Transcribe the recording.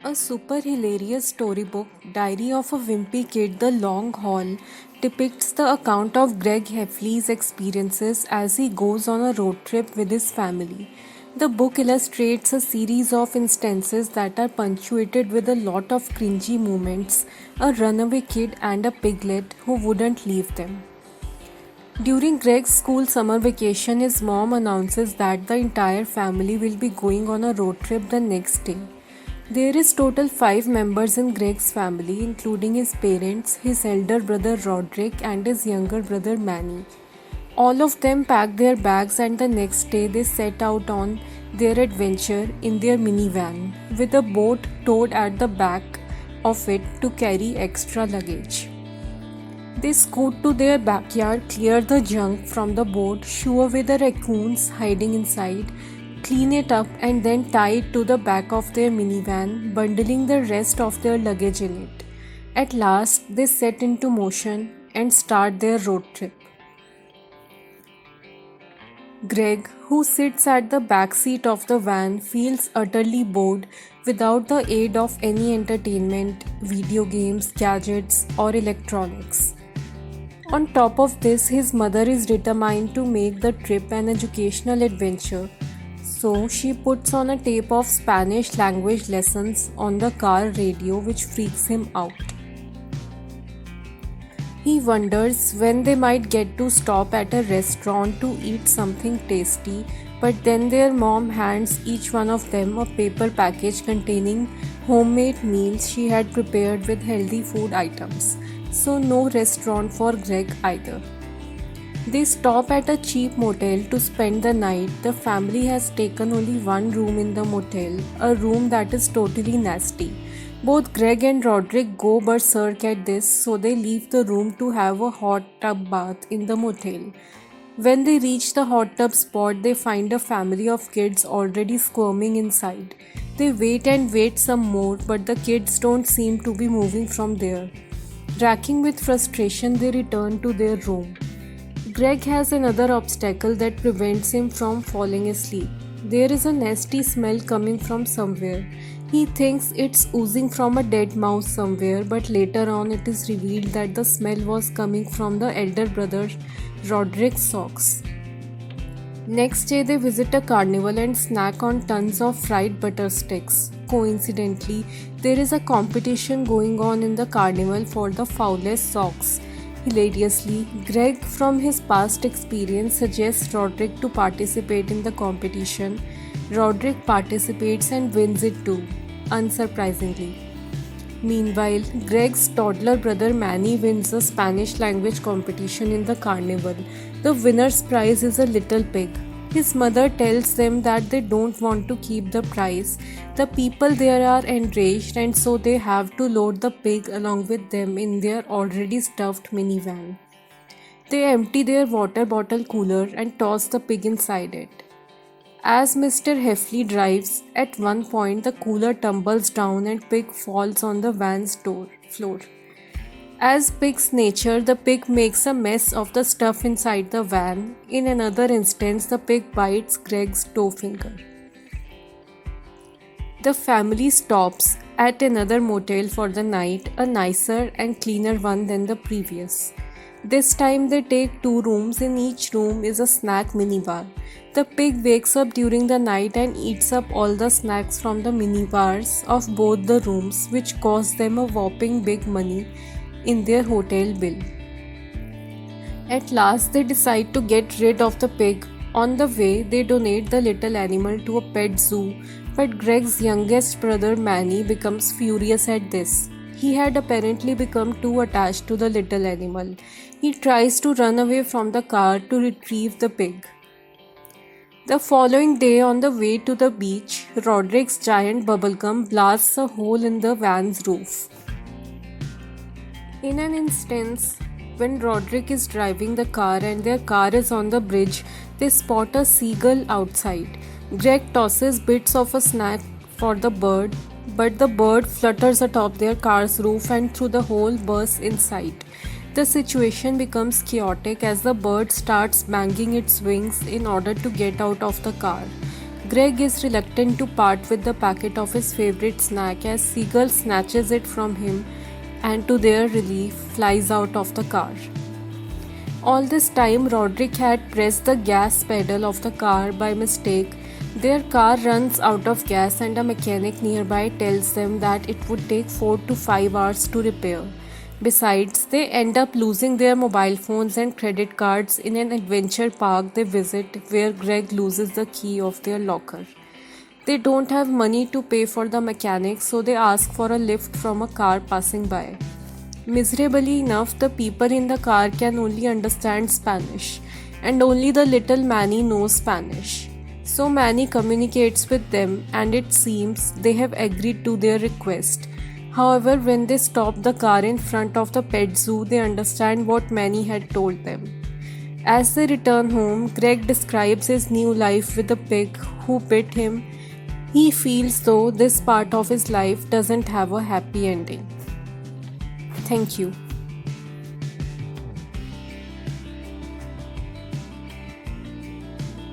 A super hilarious storybook, Diary of a Wimpy Kid The Long Haul, depicts the account of Greg Heffley's experiences as he goes on a road trip with his family. The book illustrates a series of instances that are punctuated with a lot of cringy moments, a runaway kid, and a piglet who wouldn't leave them. During Greg's school summer vacation, his mom announces that the entire family will be going on a road trip the next day. There is total 5 members in Greg's family, including his parents, his elder brother Roderick, and his younger brother Manny. All of them pack their bags, and the next day they set out on their adventure in their minivan, with a boat towed at the back of it to carry extra luggage. They scoot to their backyard, clear the junk from the boat, shoo away the raccoons hiding inside, clean it up, and then tie it to the back of their minivan, bundling the rest of their luggage in it. At last, they set into motion and start their road trip. Greg, who sits at the back seat of the van, feels utterly bored without the aid of any entertainment, video games, gadgets, or electronics. On top of this, his mother is determined to make the trip an educational adventure, so she puts on a tape of Spanish language lessons on the car radio, which freaks him out. He wonders when they might get to stop at a restaurant to eat something tasty, but then their mom hands each one of them a paper package containing homemade meals she had prepared with healthy food items. So no restaurant for Greg either. They stop at a cheap motel to spend the night. The family has taken only one room in the motel, a room that is totally nasty. Both Greg and Roderick go berserk at this, so they leave the room to have a hot tub bath in the motel. When they reach the hot tub spot, they find a family of kids already squirming inside. They wait and wait some more, but the kids don't seem to be moving from there. Racking with frustration, they return to their room. Greg has another obstacle that prevents him from falling asleep. There is a nasty smell coming from somewhere. He thinks it's oozing from a dead mouse somewhere, but later on it is revealed that the smell was coming from the elder brother Roderick's socks. Next day, they visit a carnival and snack on tons of fried butter sticks. Coincidentally, there is a competition going on in the carnival for the foulest socks. Hilariously, Greg, from his past experience, suggests Roderick to participate in the competition. Roderick participates and wins it too, unsurprisingly. Meanwhile, Greg's toddler brother Manny wins a Spanish language competition in the carnival. The winner's prize is a little pig. His mother tells them that they don't want to keep the prize. The people there are enraged, and so they have to load the pig along with them in their already stuffed minivan. They empty their water bottle cooler and toss the pig inside it. As Mr. Heffley drives, at one point the cooler tumbles down and pig falls on the van's floor. As pig's nature, the pig makes a mess of the stuff inside the van. In another instance, the pig bites Greg's toe finger. The family stops at another motel for the night, a nicer and cleaner one than the previous. This time they take 2 rooms. In each room is a snack minibar. The pig wakes up during the night and eats up all the snacks from the minibars of both the rooms, which cost them a whopping big money in their hotel bill. At last, they decide to get rid of the pig. On the way, they donate the little animal to a pet zoo, but Greg's youngest brother Manny becomes furious at this. He had apparently become too attached to the little animal. He tries to run away from the car to retrieve the pig. The following day, on the way to the beach, Roderick's giant bubblegum blasts a hole in the van's roof. In an instance, when Roderick is driving the car and their car is on the bridge, they spot a seagull outside. Greg tosses bits of a snack for the bird, but the bird flutters atop their car's roof and through the hole bursts inside. The situation becomes chaotic as the bird starts banging its wings in order to get out of the car. Greg is reluctant to part with the packet of his favorite snack as Seagull snatches it from him and, to their relief, flies out of the car. All this time, Roderick had pressed the gas pedal of the car by mistake. Their car runs out of gas, and a mechanic nearby tells them that it would take 4 to 5 hours to repair. Besides, they end up losing their mobile phones and credit cards in an adventure park they visit, where Greg loses the key of their locker. They don't have money to pay for the mechanic, so they ask for a lift from a car passing by. Miserably enough, the people in the car can only understand Spanish, and only the little Manny knows Spanish. So Manny communicates with them, and it seems they have agreed to their request. However, when they stop the car in front of the pet zoo, they understand what Manny had told them. As they return home, Greg describes his new life with the pig who bit him. He feels though this part of his life doesn't have a happy ending. Thank you.